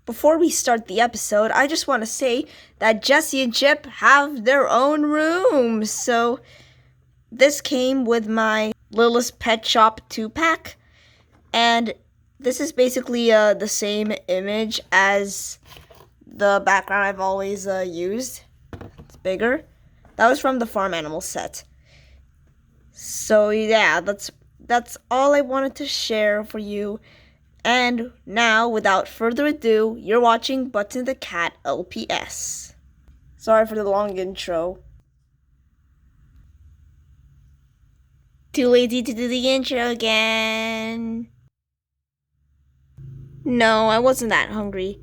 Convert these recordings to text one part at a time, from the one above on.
Before we start the episode, I just want to say that Jesse and Chip have their own rooms. So this came with my Littlest Pet Shop 2-pack. And this is basically the same image as the background I've always used. It's bigger. That was from the farm animal set. So yeah, that's all I wanted to share for you. And now, without further ado, you're watching Button the Cat LPS. Sorry for the long intro. Too lazy to do the intro again. No, I wasn't that hungry.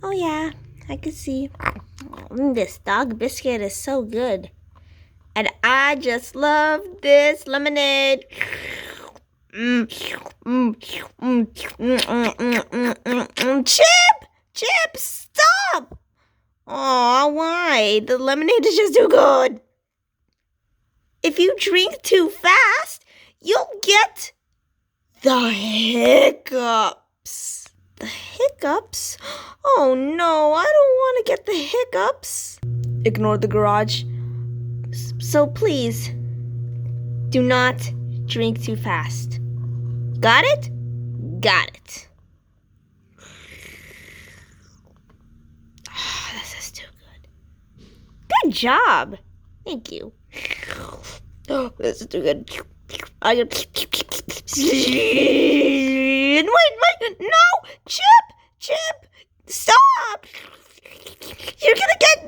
Oh yeah, I could see. This dog biscuit is so good. And I just love this lemonade. Chip, stop! Aw, why? The lemonade is just too good. If you drink too fast, you'll get the hiccups. The hiccups? Oh no, I don't want to get the hiccups. Ignore the garage. So please, do not drink too fast. Got it? Got it. Oh, this is too good. Good job. Thank you. Oh, this is too good. Wait, no! Chip! Stop! You're gonna get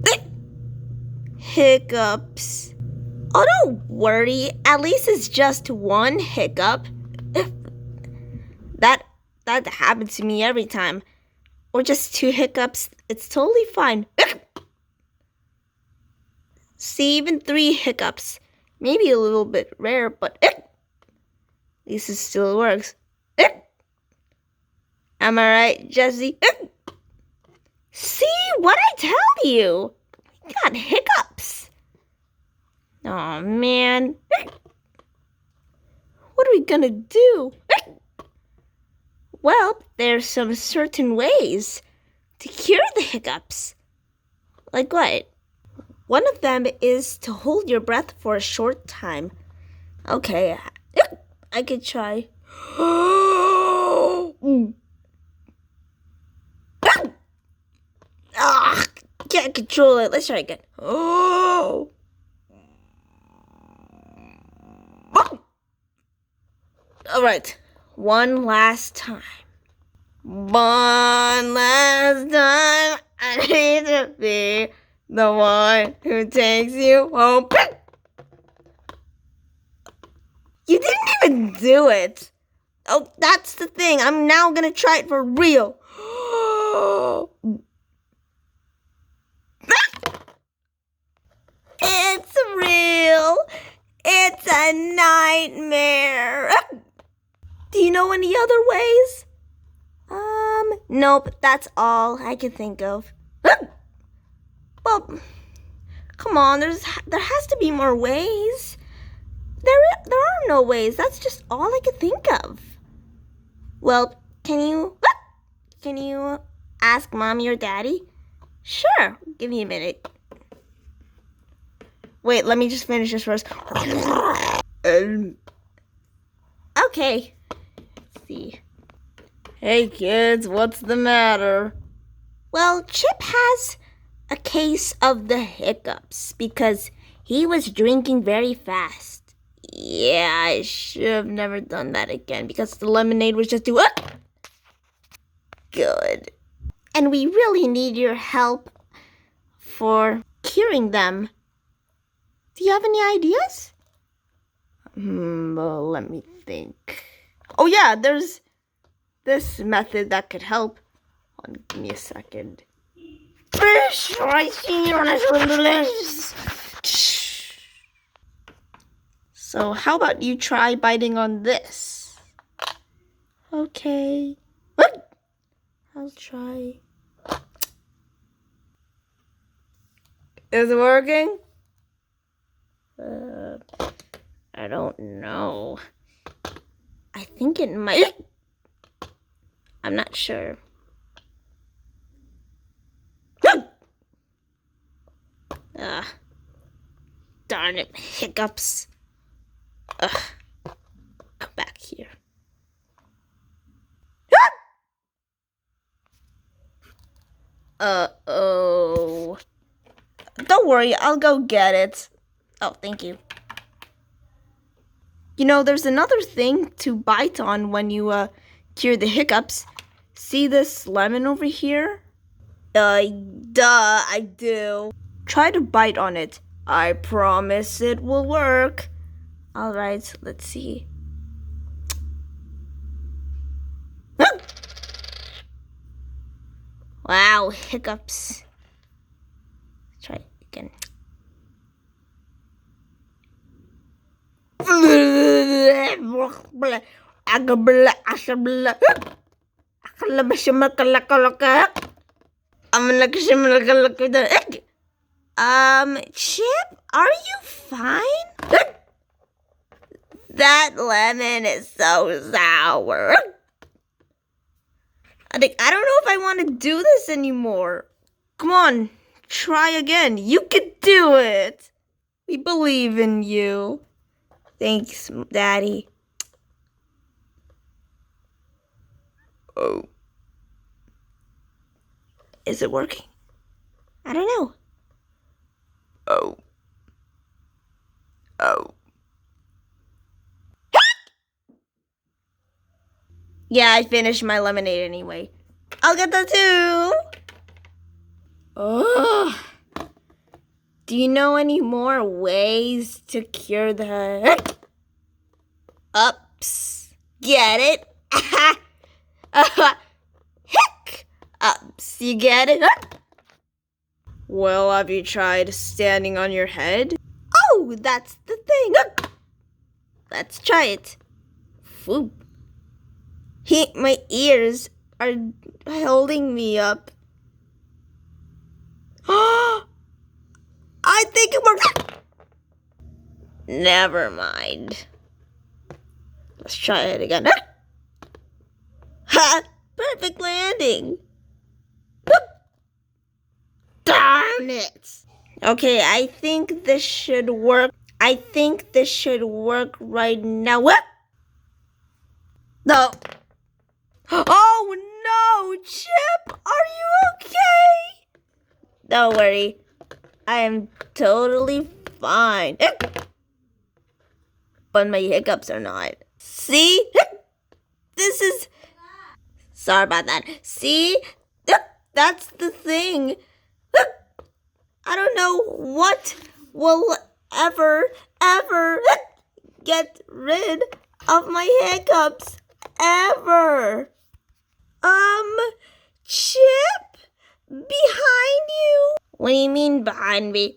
the hiccups. Oh, don't worry. At least it's just one hiccup. That happens to me every time. Or just 2 hiccups. It's totally fine. See, even 3 hiccups. Maybe a little bit rare, but at least it still works. Am I right, Jesse? See what I tell you? We got hiccups. Oh man. What are we gonna do? Well, there's some certain ways to cure the hiccups. Like what? One of them is to hold your breath for a short time. Okay, I could try. Can't control it. Let's try again. All right, one last time. One last time, I need to be the one who takes you home. You didn't even do it. Oh, that's the thing. I'm now gonna try it for real. It's real. It's a nightmare. Do you know any other ways? Nope, that's all I can think of. Well, come on, there has to be more ways. There are no ways. That's just all I could think of. Well, can you ask Mommy or Daddy? Sure, give me a minute. Wait, let me just finish this first. Okay. Let's see. Hey kids, what's the matter? Well, Chip has a case of the hiccups because he was drinking very fast. Yeah, I should have never done that again because the lemonade was just too good. And we really need your help for curing them. Do you have any ideas? Well, let me think. Oh yeah, there's this method that could help. Hold on, give me a second. So how about you try biting on this? Okay. I'll try. Is it working? I don't know. I think it might. I'm not sure. Darn it, Hiccups. Ugh. Come back here. Uh-oh. Don't worry, I'll go get it. Oh, thank you. You know, there's another thing to bite on when you cure the hiccups. See this lemon over here? Duh, I do. Try to bite on it. I promise it will work. Alright, let's see. Wow, hiccups. Try it again. Chip, are you fine? That lemon is so sour. I don't know if I want to do this anymore. Come on, try again. You can do it. We believe in you. Thanks, Daddy. Oh. Is it working? I don't know. Oh. Yeah, I finished my lemonade anyway. I'll get that too. Ugh. Do you know any more ways to cure the ups? Get it? Hiccups. You get it? Well, have you tried standing on your head? Oh, that's the thing. Let's try it. Whoop. My ears are holding me up. I think it worked. Never mind. Let's try it again. Ha! Perfect landing. Darn it. Okay, I think this should work. I think this should work right now. What? No. Oh no, Chip, are you okay? Don't worry, I am totally fine. But my hiccups are not. See? This is... Sorry about that. See? That's the thing. I don't know what will ever get rid of my hiccups. Ever. Chip? Behind you? What do you mean behind me?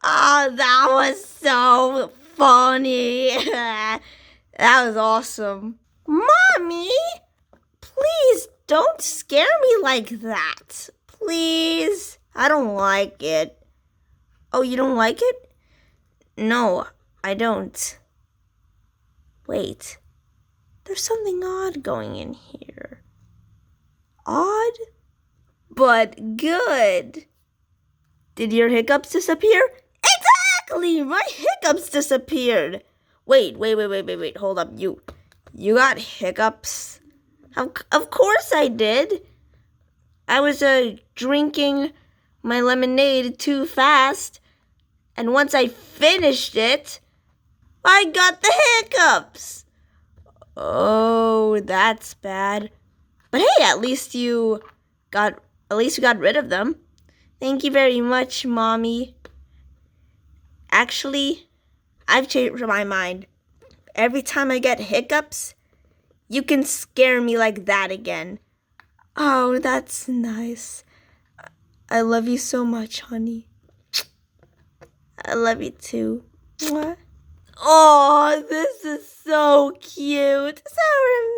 Oh, that was so funny. That was awesome. Mommy, please don't scare me like that. Please. I don't like it. Oh, you don't like it? No, I don't. Wait. There's something odd going in here. Odd, but good. Did your hiccups disappear? Exactly! My hiccups disappeared. Wait. Hold up. You got hiccups? Of course I did. I was drinking my lemonade too fast. And once I finished it, I got the hiccups. Oh, that's bad. But hey, at least you got rid of them. Thank you very much, Mommy. Actually, I've changed my mind. Every time I get hiccups, you can scare me like that again. Oh, that's nice. I love you so much, honey. I love you too. Mwah. Oh, this is so cute. So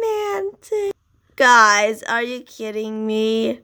romantic. Guys, are you kidding me?